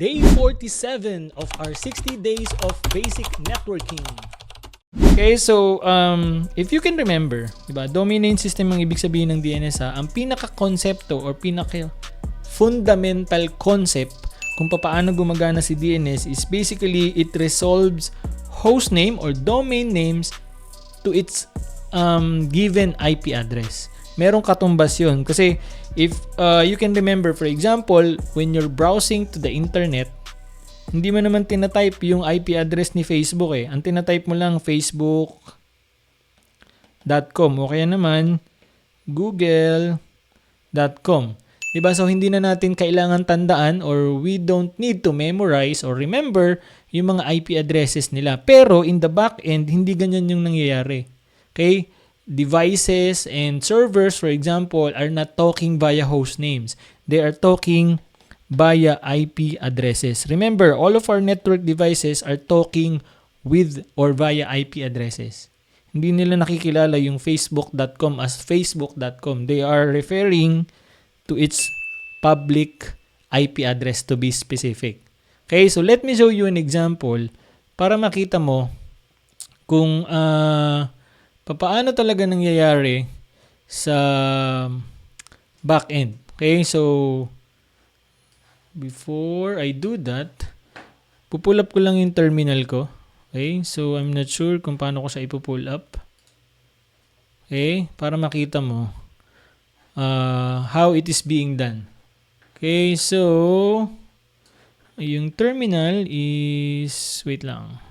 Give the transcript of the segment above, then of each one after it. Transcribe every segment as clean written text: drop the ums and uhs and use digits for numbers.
Day 47 of our 60 days of basic networking. Okay, so if you can remember, diba, domain name system ang ibig sabihin ng DNS ang pinaka-konsepto or pinaka-fundamental concept kung paano gumagana si DNS is basically it resolves host name or domain names to its given IP address. Merong katumbas yun kasi if you can remember, for example, when you're browsing to the internet, hindi mo naman tinatype yung IP address ni Facebook eh. Ang tinatype mo lang facebook.com o kaya naman google.com. Diba? So hindi na natin kailangan tandaan or we don't need to memorize or remember yung mga IP addresses nila. Pero in the back end, hindi ganyan yung nangyayari. Okay? Devices and servers, for example, are not talking via host names. They are talking via IP addresses. Remember, all of our network devices are talking with or via IP addresses. Hindi nila nakikilala yung facebook.com as facebook.com. They are referring to its public IP address to be specific. Okay, so let me show you an example para makita mo kung paano talaga nangyayari sa backend. Okay, so before I do that, pupull up ko lang yung terminal ko. Okay, so I'm not sure kung paano ko siya ipupull up. Okay, para makita mo how it is being done. Okay, so yung terminal is, wait lang.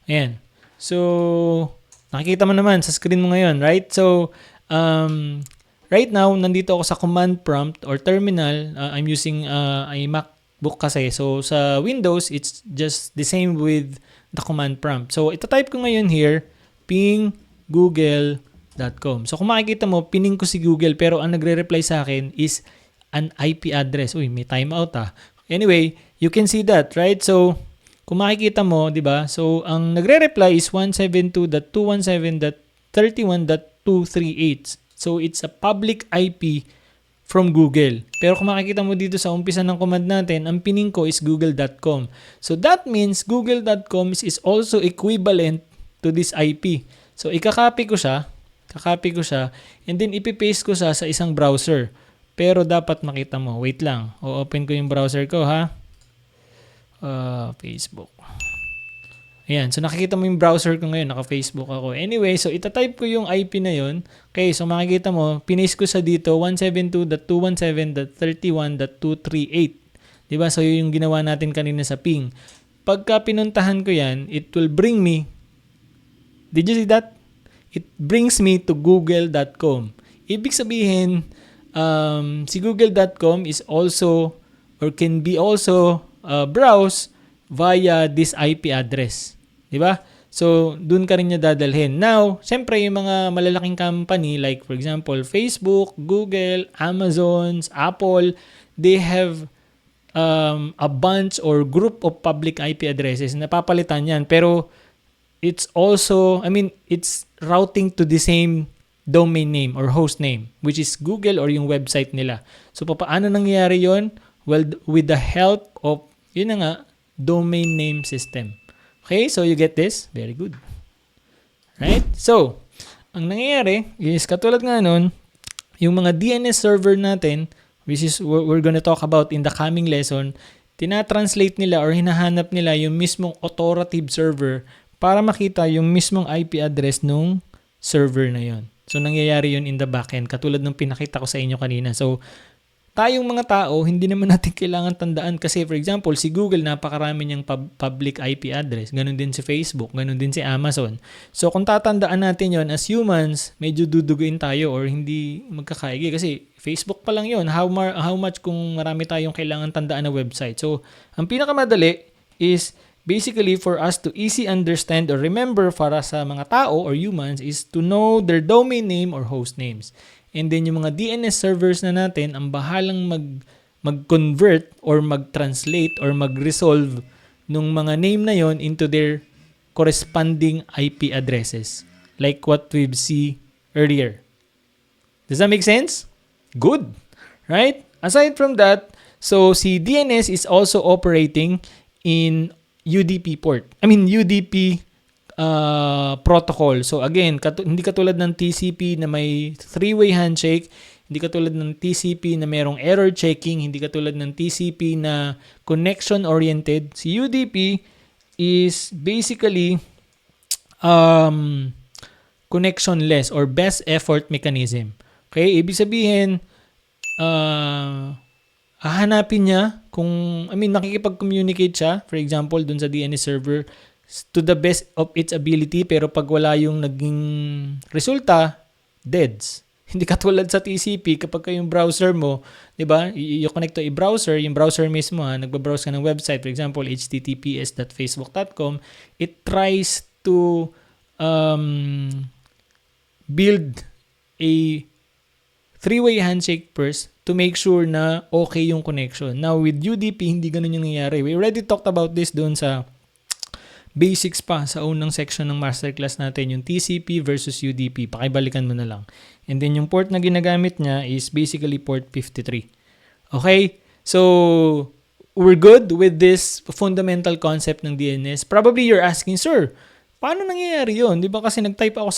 Ayan. So, nakikita mo naman sa screen mo ngayon, right? So, right now, nandito ako sa command prompt or terminal. I'm using a MacBook kasi. So, sa Windows, it's just the same with the command prompt. So, itatype ko ngayon here, ping google.com. So, kung makikita mo, pining ko si Google pero ang nagre-reply sa akin is an IP address. Uy, may timeout Anyway, you can see that, right? So, kung makikita mo, di ba? So, ang nagre-reply is 172.217.31.238. So, it's a public IP from Google. Pero kung makikita mo dito sa umpisa ng command natin, ang pining ko is google.com. So, that means google.com is also equivalent to this IP. So, ikakopy ko siya, and then ipipaste ko siya sa isang browser. Pero dapat makita mo. Wait lang. O-open ko yung browser ko, ha? Facebook. Ayan. So, nakikita mo yung browser ko ngayon. Naka-Facebook ako. Anyway, so, itatype ko yung IP na yun. Okay, so, makikita mo, pinaste ko sa dito, 172.217.31.238. Diba? So, yung ginawa natin kanina sa ping. Pagka pinuntahan ko yan, it will bring me, did you see that? It brings me to google.com. Ibig sabihin, si google.com is also, or can be also, browse via this IP address. Diba? So, dun ka rin niya dadalhin. Now, syempre, yung mga malalaking company like, for example, Facebook, Google, Amazon, Apple, they have a bunch or group of public IP addresses. Napapalitan yan. Pero, it's also, it's routing to the same domain name or host name, which is Google or yung website nila. So, paano nangyayari yon? Well, with the help of yun na nga, domain name system. Okay, so you get this? Very good. Right? So, ang nangyayari is katulad nga nun, yung mga DNS server natin, which is what we're gonna talk about in the coming lesson, tinatranslate nila or hinahanap nila yung mismong authoritative server para makita yung mismong IP address nung server na yon. So, nangyayari yun in the backend, katulad ng pinakita ko sa inyo kanina. So, tayong mga tao, hindi naman natin kailangan tandaan kasi for example, si Google napakarami niyang public IP address. Ganon din si Facebook, ganon din si Amazon. So kung tatandaan natin yon as humans, medyo duduguin tayo or hindi magkakaigi kasi Facebook pa lang yon. How much kung marami tayong kailangan tandaan na website. So ang pinakamadali is basically for us to easy understand or remember para sa mga tao or humans is to know their domain name or host names. And then yung mga DNS servers na natin, ang bahalang mag-convert or mag-translate or mag-resolve nung mga name na yon into their corresponding IP addresses. Like what we've seen earlier. Does that make sense? Good. Right? Aside from that, So si DNS is also operating in UDP port. UDP protocol. So again, hindi katulad ng TCP na may three-way handshake, hindi katulad ng TCP na merong error checking, hindi katulad ng TCP na connection-oriented. Si UDP is basically connectionless or best effort mechanism. Okay? Ibig sabihin, hahanapin niya kung, nakikipag-communicate siya, for example, dun sa DNS server, to the best of its ability, pero pag wala yung naging resulta, deads. Hindi katulad sa TCP, kapag yung browser mo, di ba, you connect to a browser, yung browser mismo, nagbabrowse ka ng website, for example, https.facebook.com, it tries to build a three-way handshake first to make sure na okay yung connection. Now, with UDP, hindi ganun yung nangyayari. We already talked about this doon sa basics pa sa unang section ng masterclass natin, yung TCP versus UDP. Pakibalikan mo na lang. And then yung port na ginagamit niya is basically port 53. Okay? So, we're good with this fundamental concept ng DNS. Probably you're asking, sir, paano nangyayari yun? Di ba kasi nag-type ako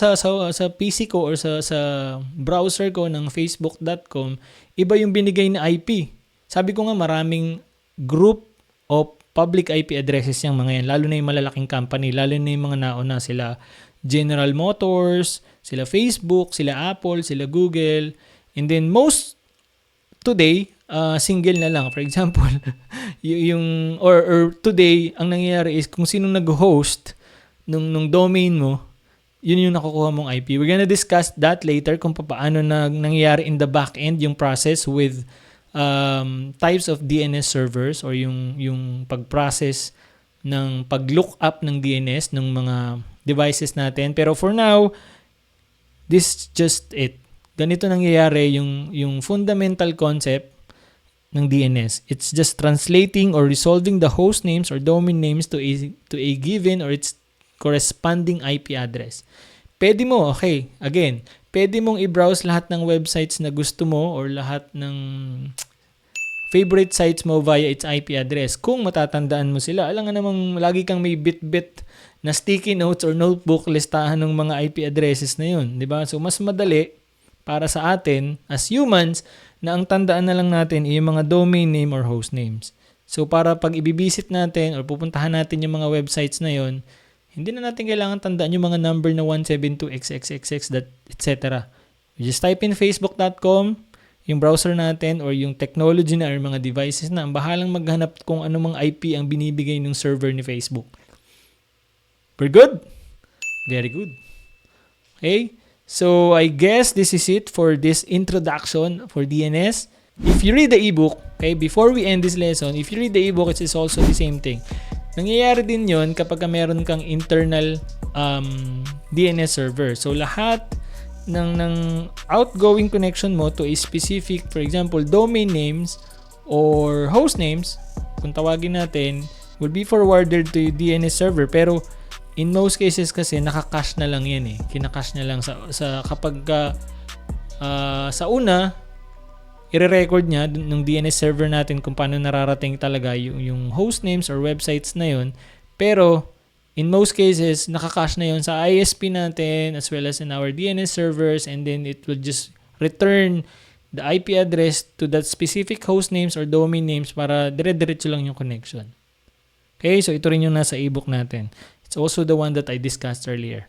sa PC ko or sa browser ko ng facebook.com, iba yung binigay na IP. Sabi ko nga maraming group of public IP addresses yung mga yan, lalo na yung malalaking company, lalo na yung mga nauna, sila General Motors, sila Facebook, sila Apple, sila Google, and then most today, single na lang. For example, or today, ang nangyayari is kung sinong nag-host nung domain mo, yun yung nakukuha mong IP. We're gonna discuss that later kung paano nangyayari in the back end yung process with types of DNS servers or yung pag-process ng pag-look up ng DNS ng mga devices natin. Pero for now, this is just it. Ganito nangyayari yung fundamental concept ng DNS. It's just translating or resolving the host names or domain names to a given or its corresponding IP address. Pwede mo, okay, again, pwede mong i-browse lahat ng websites na gusto mo or lahat ng favorite sites mo via its IP address kung matatandaan mo sila. Alam nga namang lagi kang may bit-bit na sticky notes or notebook listahan ng mga IP addresses na yun, di ba? So, mas madali para sa atin as humans na ang tandaan na lang natin yung mga domain name or host names. So, para pag ibibisit natin or pupuntahan natin yung mga websites na yun, hindi na natin kailangan tandaan yung mga number na 172xxxx, etc. You just type in facebook.com, yung browser natin or yung technology na or mga devices na ang bahalang maghanap kung anong mga IP ang binibigay ng server ni Facebook. We're good? Very good. Okay? So, I guess this is it for this introduction for DNS. If you read the ebook, okay, before we end this lesson, if you read the ebook, it is also the same thing. Nangyayari din yon kapag meron kang internal DNS server. So, lahat ng outgoing connection mo to a specific, for example, domain names or host names, kung tawagin natin, will be forwarded to yung DNS server. Pero, in most cases kasi, naka-cache na lang yan eh. Kina-cache na lang sa kapag sa una, i-record niya ng DNS server natin kung paano nararating talaga yung host names or websites na yun. Pero, in most cases, naka-cache na yun sa ISP natin as well as in our DNS servers, and then it will just return the IP address to that specific host names or domain names para dire-diretso lang yung connection. Okay, so ito rin yung nasa ebook natin. It's also the one that I discussed earlier.